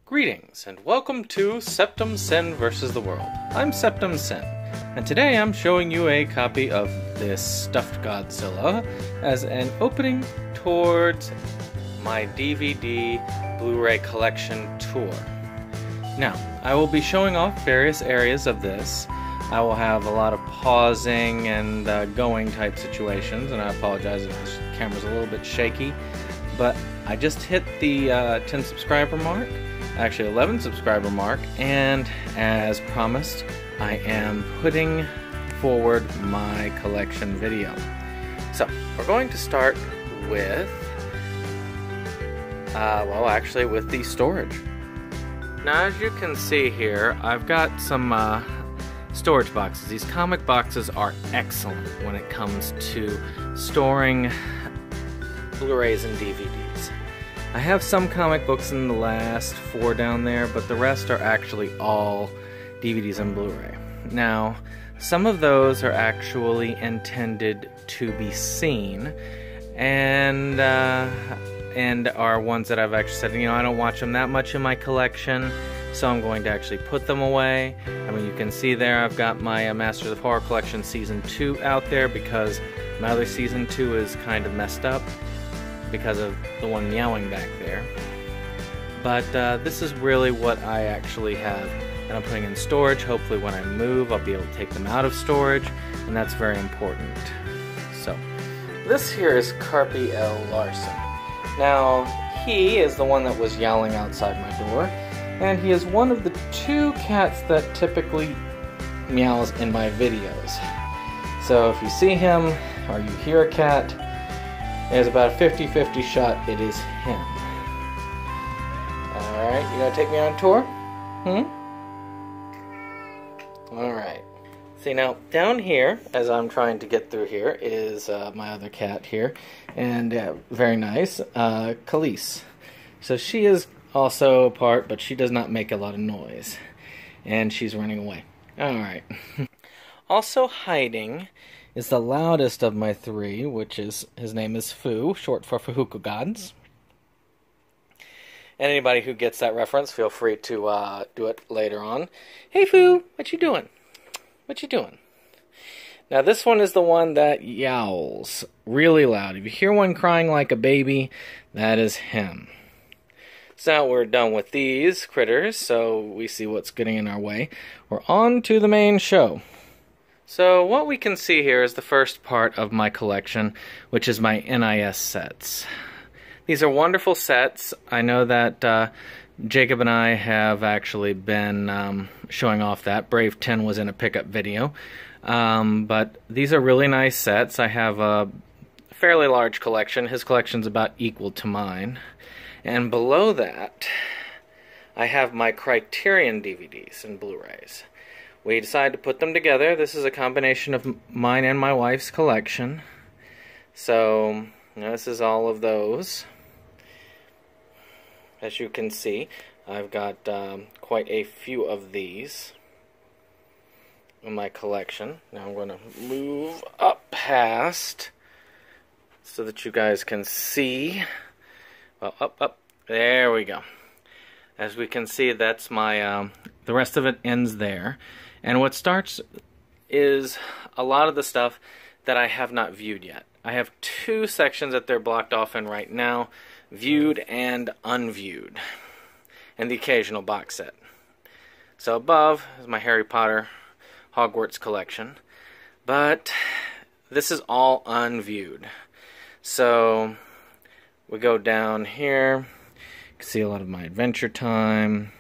Greetings, and welcome to Septum Sen vs. the World. I'm Septum Sen, and today I'm showing you a copy of this stuffed Godzilla as an opening towards my DVD Blu-ray collection tour. Now, I will be showing off various areas of this. I will have a lot of pausing and going type situations, and I apologize if this camera's a little bit shaky, but I just hit the 10 subscriber mark. Actually 11 subscriber mark, and as promised, I am putting forward my collection video. So we're going to start with with the storage. Now, as you can see here, I've got some storage boxes. These comic boxes are excellent when it comes to storing Blu-rays and DVDs. I have some comic books in the last 4 down there, but the rest are actually all DVDs and Blu-ray. Now, some of those are actually intended to be seen, and are ones that I've actually said, I don't watch them that much in my collection, so I'm going to actually put them away. I mean, you can see there I've got my Masters of Horror Collection Season 2 out there because my other Season 2 is kind of messed up because of the one meowing back there. But this is really what I actually have, and I'm putting in storage. Hopefully when I move I'll be able to take them out of storage, and that's very important. So this here is Carpy L. Larson. Now, he is the one that was yowling outside my door, and he is one of the 2 cats that typically meows in my videos. So if you see him or you hear a cat, there's about a 50-50 shot it is him. Alright, you gonna take me on a tour? Alright. See, now, down here, as I'm trying to get through here, is my other cat here. And very nice, Khalees. So she is also a part, but she does not make a lot of noise. And she's running away. Alright. Also hiding is the loudest of my 3, which is, his name is Fu, short for Fahuku Gods. And anybody who gets that reference, feel free to do it later on. Hey Fu, what you doing? What you doing? Now this one is the one that yowls really loud. If you hear one crying like a baby, that is him. So now we're done with these critters, so we see what's getting in our way. We're on to the main show. So what we can see here is the first part of my collection, which is my NIS sets. These are wonderful sets. I know that Jacob and I have actually been showing off that. Brave 10 was in a pickup video. But these are really nice sets. I have a fairly large collection. His collection's about equal to mine. And below that, I have my Criterion DVDs and Blu-rays. We decided to put them together. This is a combination of mine and my wife's collection. So, this is all of those. As you can see, I've got quite a few of these in my collection. Now I'm going to move up past so that you guys can see. Well, up. There we go. As we can see, that's my, the rest of it ends there. And what starts is a lot of the stuff that I have not viewed yet. I have 2 sections that they're blocked off in right now, viewed and unviewed, and the occasional box set. So above is my Harry Potter Hogwarts collection, but this is all unviewed. So we go down here, you can see a lot of my Adventure Time.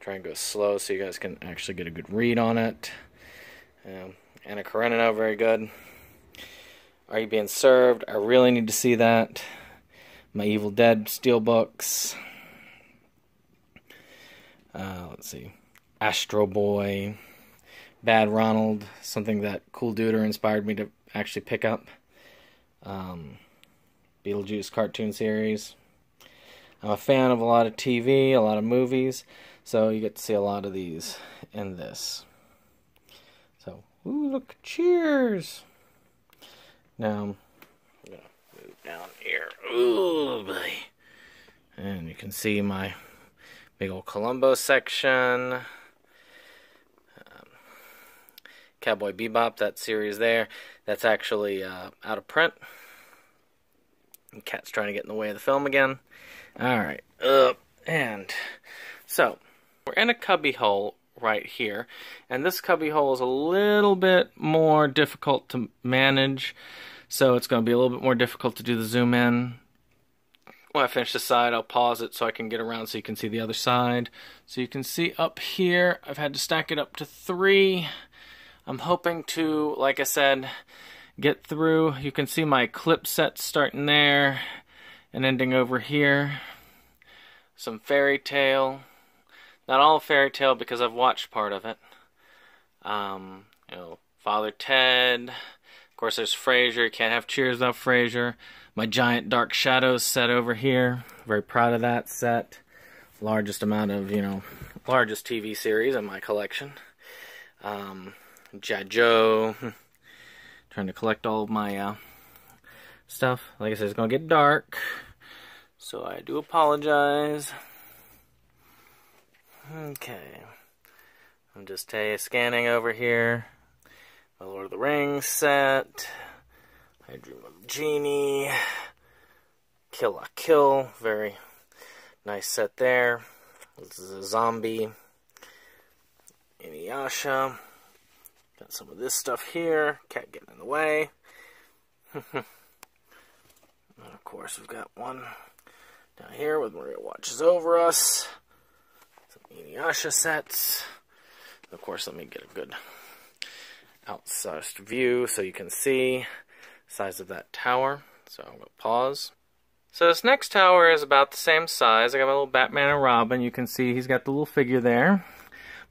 Try and go slow so you guys can actually get a good read on it. Anna Karenina, very good. Are You Being Served? I really need to see that. My Evil Dead steelbooks. Let's see. Astro Boy. Bad Ronald, something that Cool Duder inspired me to actually pick up. Beetlejuice cartoon series. I'm a fan of a lot of TV, a lot of movies. So you get to see a lot of these in this. So, ooh, look, cheers! Now, I'm going to move down here. Ooh, boy. And you can see my Big old Columbo section. Cowboy Bebop, that series there. That's actually out of print. The cat's trying to get in the way of the film again. Alright. And so, we're in a cubby hole right here. And this cubby hole is a little bit more difficult to manage. So it's going to be a little bit more difficult to do the zoom in. When I finish this side, I'll pause it so I can get around so you can see the other side. So you can see up here, I've had to stack it up to 3. I'm hoping to, like I said, get through. You can see my clip set starting there and ending over here. Some Fairy Tail. Not all Fairy Tail because I've watched part of it. You know, Father Ted. Of course, there's Frasier. You can't have Cheers without Frasier. My giant Dark Shadows set over here. Very proud of that set. Largest amount of, you know, largest TV series in my collection. G.I. Joe. Trying to collect all of my stuff. Like I said, it's going to get dark. So I do apologize. Okay. I'm just scanning over here. My Lord of the Rings set. I Dream of Jeannie. Kill La Kill. Very nice set there. This is a zombie. Inuyasha. Got some of this stuff here. Cat getting in the way. And of course, we've got one down here with Maria Watches Over Us. Some Inuyasha sets. And of course, let me get a good outsized view so you can see the size of that tower. So I'm going to pause. So this next tower is about the same size. I got my little Batman and Robin. You can see he's got the little figure there.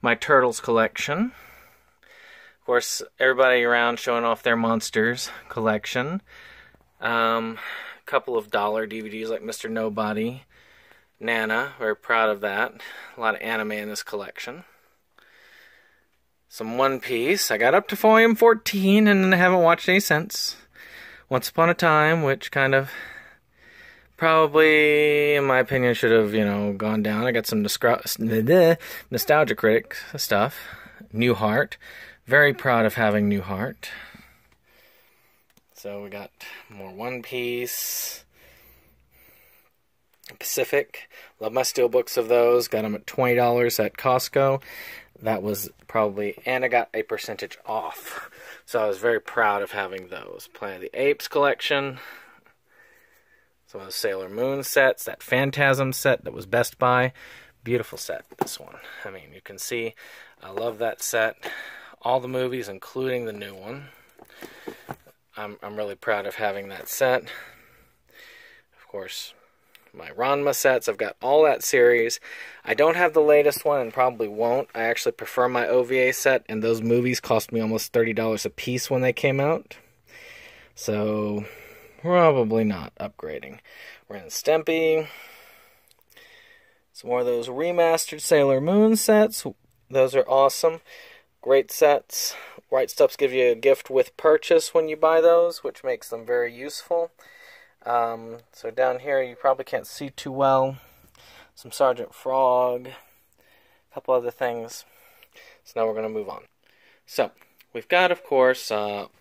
My Turtles collection. Of course, everybody around showing off their monsters collection. Couple of dollar DVDs like Mr. Nobody. Nana, very proud of that. A lot of anime in this collection. Some One Piece. I got up to volume 14 and I haven't watched any since. Once Upon a Time, which kind of probably, in my opinion, should have, you know, gone down. I got some Nostalgia Critic stuff. Newhart. Very proud of having Newhart. So we got more One Piece. Pacific. Love my steelbooks of those. Got them at $20 at Costco. That was probably, and I got a percentage off. So I was very proud of having those. Planet of the Apes collection. Some of the Sailor Moon sets. That Phantasm set that was Best Buy. Beautiful set, this one. I mean, you can see, I love that set. All the movies, including the new one. I'm really proud of having that set. Of course, my Ranma sets. I've got all that series. I don't have the latest one and probably won't. I actually prefer my OVA set, and those movies cost me almost $30 a piece when they came out. So, probably not upgrading. Ren and Stimpy. Some more of those remastered Sailor Moon sets. Those are awesome. Great sets. Right Stuffs give you a gift with purchase when you buy those, which makes them very useful. So down here you probably can't see too well. Some Sergeant Frog. A couple other things. So now we're going to move on. So, we've got, of course,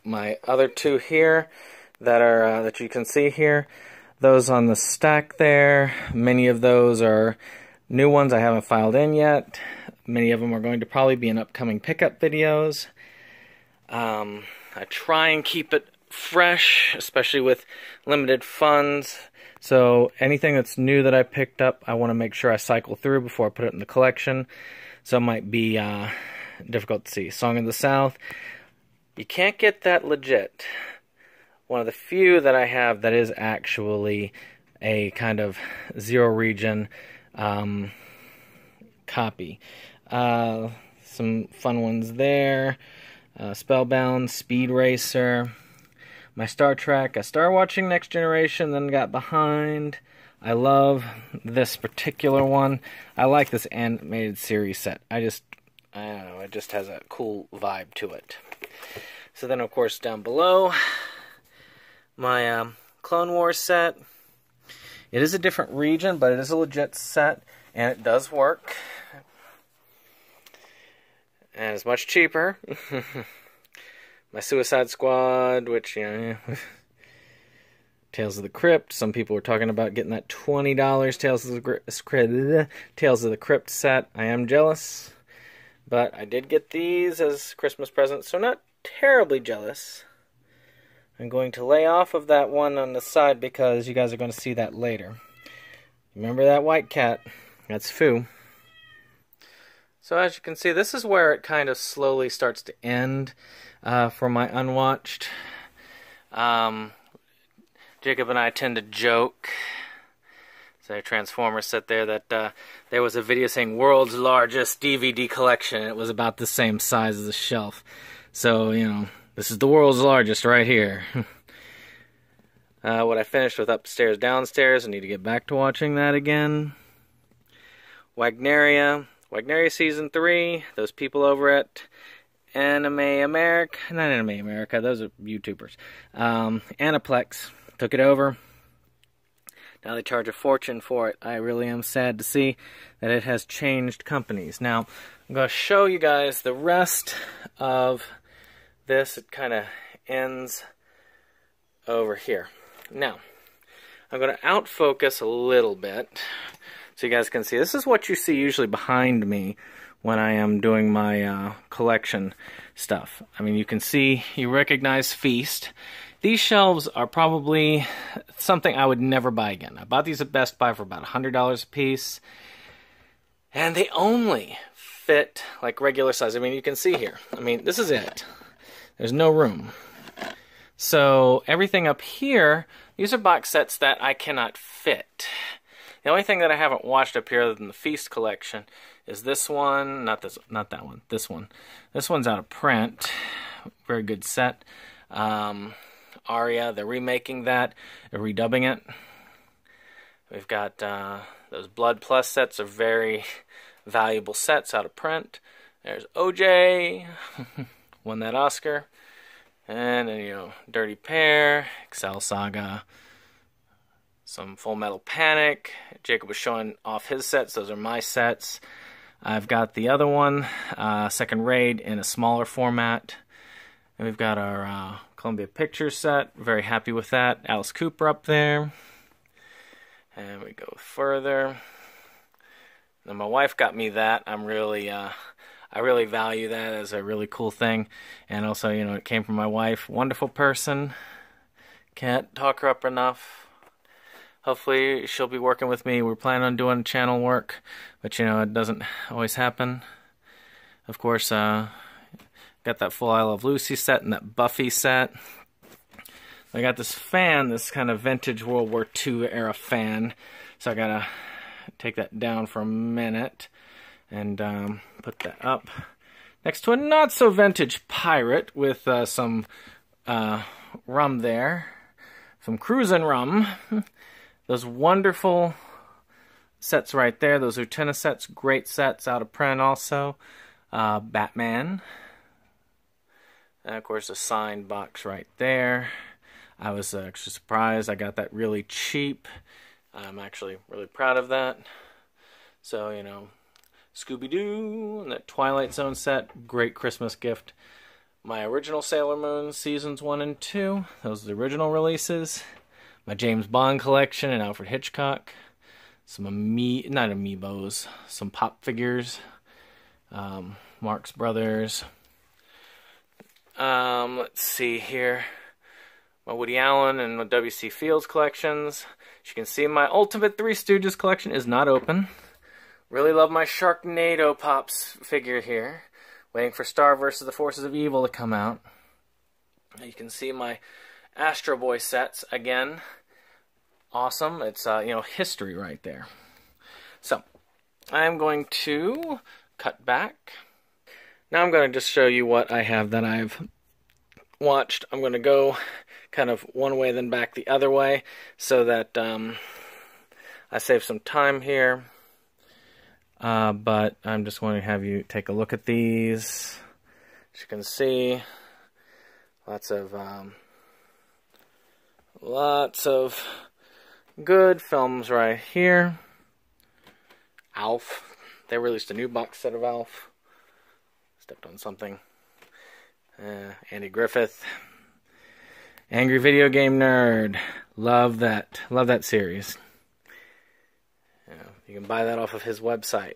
my other two here that are that you can see here. Those on the stack there. Many of those are new ones I haven't filed in yet. Many of them are going to probably be in upcoming pickup videos. I try and keep it fresh, especially with limited funds. So anything that's new that I picked up, I want to make sure I cycle through before I put it in the collection. So it might be difficult to see. Song of the South. You can't get that legit. One of the few that I have that is actually a kind of zero region copy. Some fun ones there. Spellbound, Speed Racer. My Star Trek. I started watching Next Generation, then got behind. I love this particular one. I like this animated series set. I don't know, it just has a cool vibe to it. So then, of course, down below, my Clone Wars set. It is a different region, but it is a legit set. And it does work. And it's much cheaper. My Suicide Squad, which, you know, Tales of the Crypt. Some people were talking about getting that $20 Tales of the Crypt set. I am jealous. But I did get these as Christmas presents, so not terribly jealous. I'm going to lay off of that one on the side because you guys are going to see that later. Remember that white cat? That's Foo. So as you can see, this is where it kind of slowly starts to end for my Unwatched. Jacob and I tend to joke. There's a Transformers set there that there was a video saying world's largest DVD collection. It was about the same size as a shelf. So, you know, this is the world's largest right here. What I finished with Upstairs, Downstairs. I need to get back to watching that again. Wagneria Season 3. Those people over at Anime America. Not Anime America. Those are YouTubers. Aniplex took it over. Now they charge a fortune for it. I really am sad to see that it has changed companies. Now, I'm going to show you guys the rest of this. It kind of ends over here. Now, I'm going to outfocus a little bit so you guys can see. This is what you see usually behind me when I am doing my collection stuff. I mean, you can see, you recognize Feast. These shelves are probably something I would never buy again. I bought these at Best Buy for about $100 a piece. And they only fit like regular size. I mean, you can see here. I mean, this is it. There's no room. So everything up here, these are box sets that I cannot fit. The only thing that I haven't watched up here other than the Feast collection is this one. Not that one. This one. This one's out of print. Very good set. Aria, they're remaking that, they're redubbing it. We've got those Blood Plus sets are very valuable sets out of print. There's OJ, won that Oscar. And then, you know, Dirty Pair, Excel Saga, some Full Metal Panic. Jacob was showing off his sets, those are my sets. I've got the other one, Second Raid, in a smaller format. And we've got our Columbia Pictures set. Very happy with that. Alice Cooper up there. And we go further. Then my wife got me that. I really value that as a really cool thing. And also, you know, it came from my wife. Wonderful person. Can't talk her up enough. Hopefully she'll be working with me. We're planning on doing channel work. But, you know, it doesn't always happen. Of course, got that full I Love Lucy set and that Buffy set. I got this fan, this kind of vintage World War II era fan. So I gotta take that down for a minute and put that up next to a not so vintage pirate with some rum there. Some cruisin' rum. Those wonderful sets right there. Those Utena sets, great sets out of print also. Batman. And of course, a signed box right there. I was actually surprised. I got that really cheap. I'm actually really proud of that. So, you know, Scooby-Doo and that Twilight Zone set. Great Christmas gift. My original Sailor Moon Seasons 1 and 2. Those are the original releases. My James Bond collection and Alfred Hitchcock. Some not amiibos. Some pop figures. Marx Brothers. Let's see here. My Woody Allen and my W.C. Fields collections. As you can see, my Ultimate Three Stooges collection is not open. Really love my Sharknado Pops figure here. Waiting for Star vs. the Forces of Evil to come out. You can see my Astro Boy sets again. Awesome. It's, you know, history right there. So, I'm going to cut back. Now I'm going to just show you what I have that I've watched. I'm going to go kind of one way then back the other way so that I save some time here. But I'm just going to have you take a look at these. As you can see, lots of good films right here. Alf. They released a new box set of Alf. Stepped on something. Andy Griffith. Angry Video Game Nerd. Love that. Love that series. Yeah, you can buy that off of his website.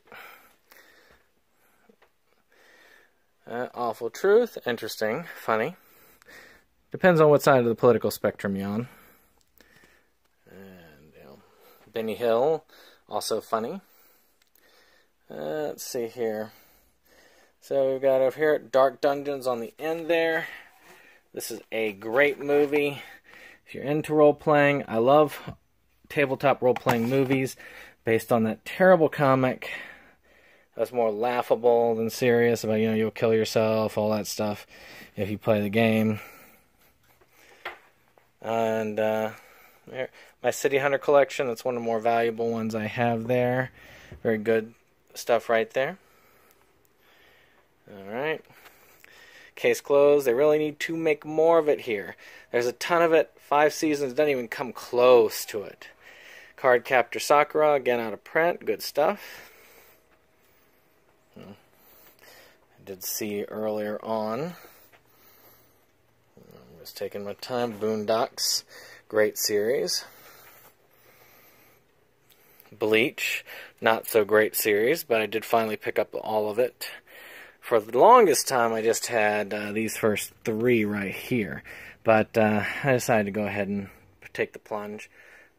Awful Truth. Interesting. Funny. Depends on what side of the political spectrum you're on. And, Benny Hill. Also funny. Let's see here. So we've got over here Dark Dungeons on the end there. This is a great movie. If you're into role-playing, I love tabletop role-playing movies based on that terrible comic. That's more laughable than serious about, you'll kill yourself, all that stuff, if you play the game. And my City Hunter collection, that's one of the more valuable ones I have there. Very good stuff right there. Alright. Case closed. They really need to make more of it here. There's a ton of it. 5 seasons doesn't even come close to it. Card Captor Sakura, again out of print. Good stuff. I did see earlier on. I was taking my time. Boondocks. Great series. Bleach. Not so great series, but I did finally pick up all of it. For the longest time, I just had these first 3 right here. But I decided to go ahead and take the plunge.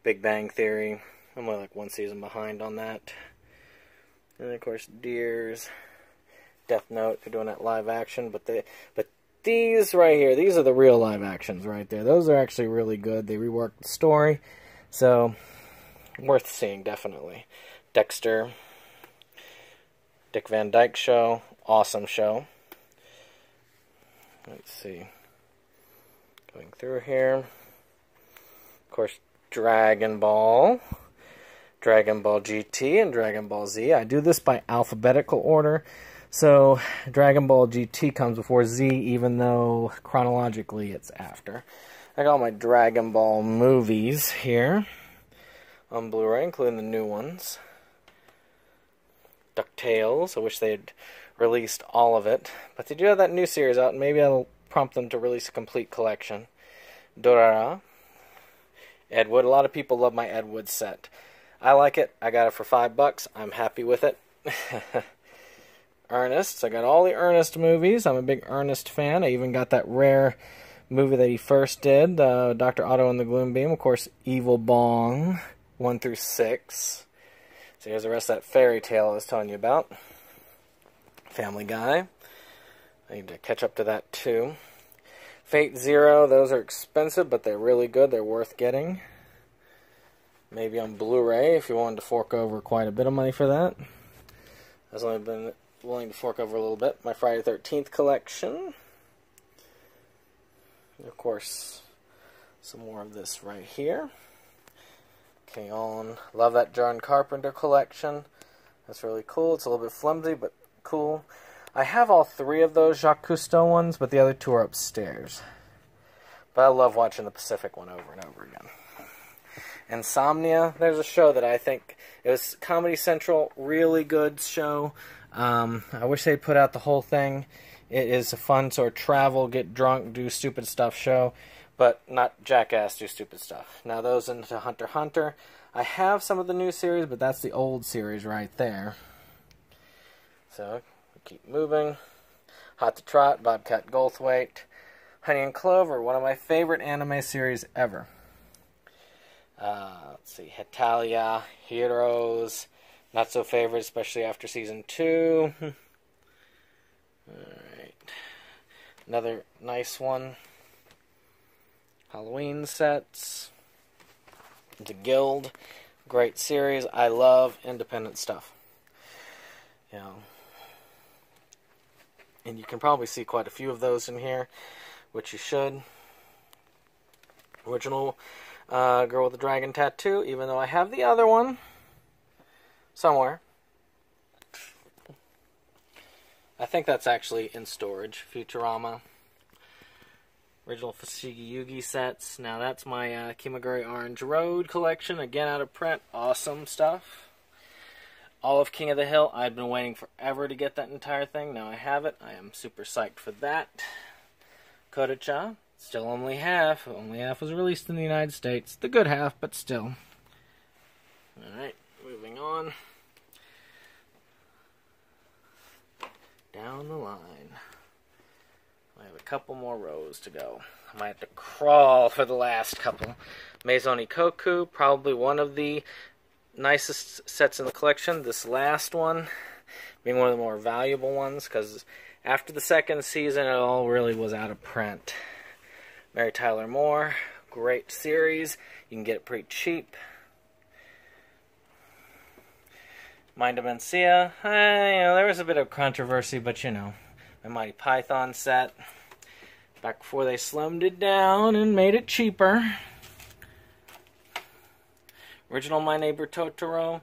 Big Bang Theory. I'm only like 1 season behind on that. And then, of course, Deers. Death Note. They're doing that live action. But these right here, these are the real live actions right there. Those are actually really good. They reworked the story. So, worth seeing, definitely. Dexter. Dick Van Dyke Show. Awesome show. Let's see. Going through here. Of course, Dragon Ball. Dragon Ball GT and Dragon Ball Z. I do this by alphabetical order. So, Dragon Ball GT comes before Z, even though chronologically it's after. I got all my Dragon Ball movies here on Blu-ray, including the new ones. DuckTales. I wish they'd released all of it. But they do have that new series out, and maybe that'll prompt them to release a complete collection. Dorara. Ed Wood. A lot of people love my Ed Wood set. I like it. I got it for $5. I'm happy with it. Ernest. I got all the Ernest movies. I'm a big Ernest fan. I even got that rare movie that he first did, Dr. Otto and the Gloom Beam. Of course, Evil Bong, 1 through 6. So here's the rest of that fairy tale I was telling you about. Family Guy. I need to catch up to that too. Fate Zero, those are expensive, but they're really good. They're worth getting. Maybe on Blu-ray if you wanted to fork over quite a bit of money for that. I've only been willing to fork over a little bit. My Friday the 13th collection. And of course, some more of this right here. Okay, on. Love that John Carpenter collection. That's really cool. It's a little bit flimsy, but cool. I have all 3 of those Jacques Cousteau ones, but the other 2 are upstairs. But I love watching the Pacific one over and over again. Insomnia. There's a show that I think, it was Comedy Central, really good show. I wish they'd put out the whole thing. It is a fun sort of travel, get drunk, do stupid stuff show, but not Jackass, do stupid stuff. Now those into Hunter x Hunter. I have some of the new series, but that's the old series right there. So, we keep moving. Hot to Trot, Bobcat Goldthwait. Honey and Clover, one of my favorite anime series ever. Let's see, Hetalia, Heroes, not so favorite, especially after season 2. Alright. Another nice one. Halloween sets. The Guild. Great series. I love independent stuff. And you can probably see quite a few of those in here, which you should. Original Girl with the Dragon Tattoo, even though I have the other one somewhere. I think that's actually in storage. Futurama. Original Fushigi Yugi sets. Now that's my Kimagure Orange Road collection. Again, out of print. Awesome stuff. all of King of the Hill. I've been waiting forever to get that entire thing. Now I have it. I am super psyched for that. Kodacha, still only half. Only half was released in the United States. The good half, but still. Alright, moving on. Down the line. I have a couple more rows to go. I might have to crawl for the last couple. Maison Ikkoku, probably one of the nicest sets in the collection. This last one being one of the more valuable ones, because after the second season, it all really was out of print. Mary Tyler Moore, great series. You can get it pretty cheap. Mind of Mencia, there was a bit of controversy, but my Mighty Python set. Back before they slimmed it down and made it cheaper. Original My Neighbor Totoro,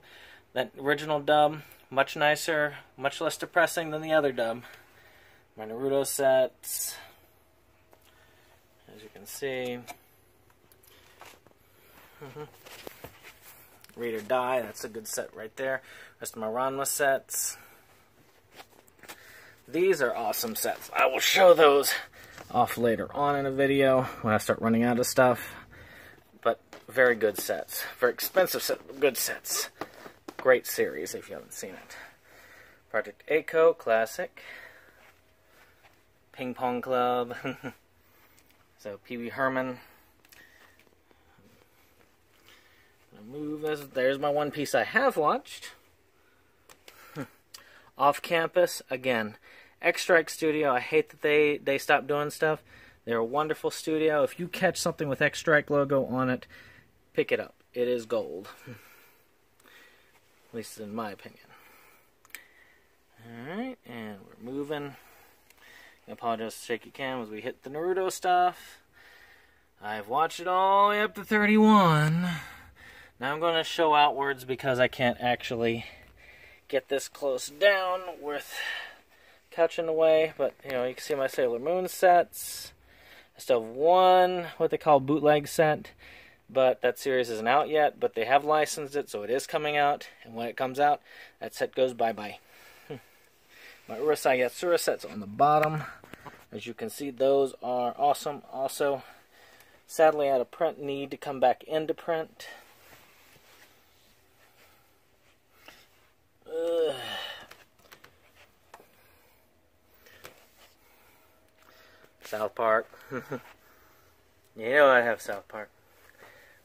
that original dub, much nicer, much less depressing than the other dub. My Naruto sets, as you can see. Read or Die, that's a good set right there. Rest of my Ranma sets. These are awesome sets. I will show those off later on in a video when I start running out of stuff. But very good sets. Very expensive set, but good sets. Great series if you haven't seen it. Project A-ko, classic. Ping Pong Club. So Pee Wee Herman. Move this. There's my One Piece I have watched. Off Campus, again. X-Strike Studio, I hate that they stopped doing stuff. They're a wonderful studio. If you catch something with X-Strike logo on it, pick it up. It is gold. At least in my opinion. Alright, and we're moving. I apologize to Shaky Cam as we hit the Naruto stuff. I've watched it all the way up to 31. Now I'm going to show outwards because I can't actually get this close down with couch in the way. But, you can see my Sailor Moon sets. I still have one, what they call bootleg set. But that series isn't out yet. But they have licensed it, so it is coming out. And when it comes out, that set goes bye-bye. My Urusei Yatsura sets on the bottom. As you can see, those are awesome. Also, sadly out of print, need to come back into print. South Park. I have South Park.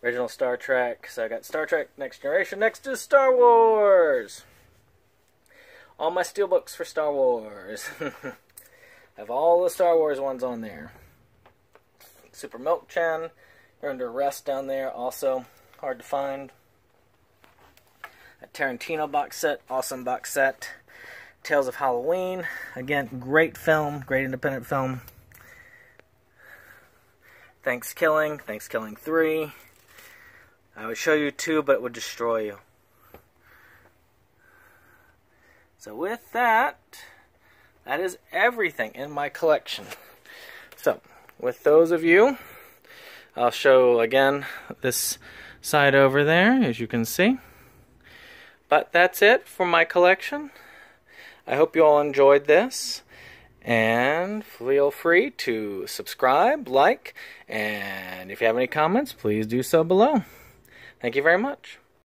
Original Star Trek. So I got Star Trek Next Generation. Next is Star Wars. All my steelbooks for Star Wars. I have all the Star Wars ones on there. Super Milk-chan. You're under arrest down there. Also hard to find. A Tarantino box set. Awesome box set. Tales of Halloween. Again, great film. Great independent film. Thanksgiving 3. I would show you 2, but it would destroy you. So with that, that is everything in my collection. So, with those of you, I'll show again this side over there, as you can see. But that's it for my collection. I hope you all enjoyed this. And feel free to subscribe, like, and if you have any comments, please do so below. Thank you very much.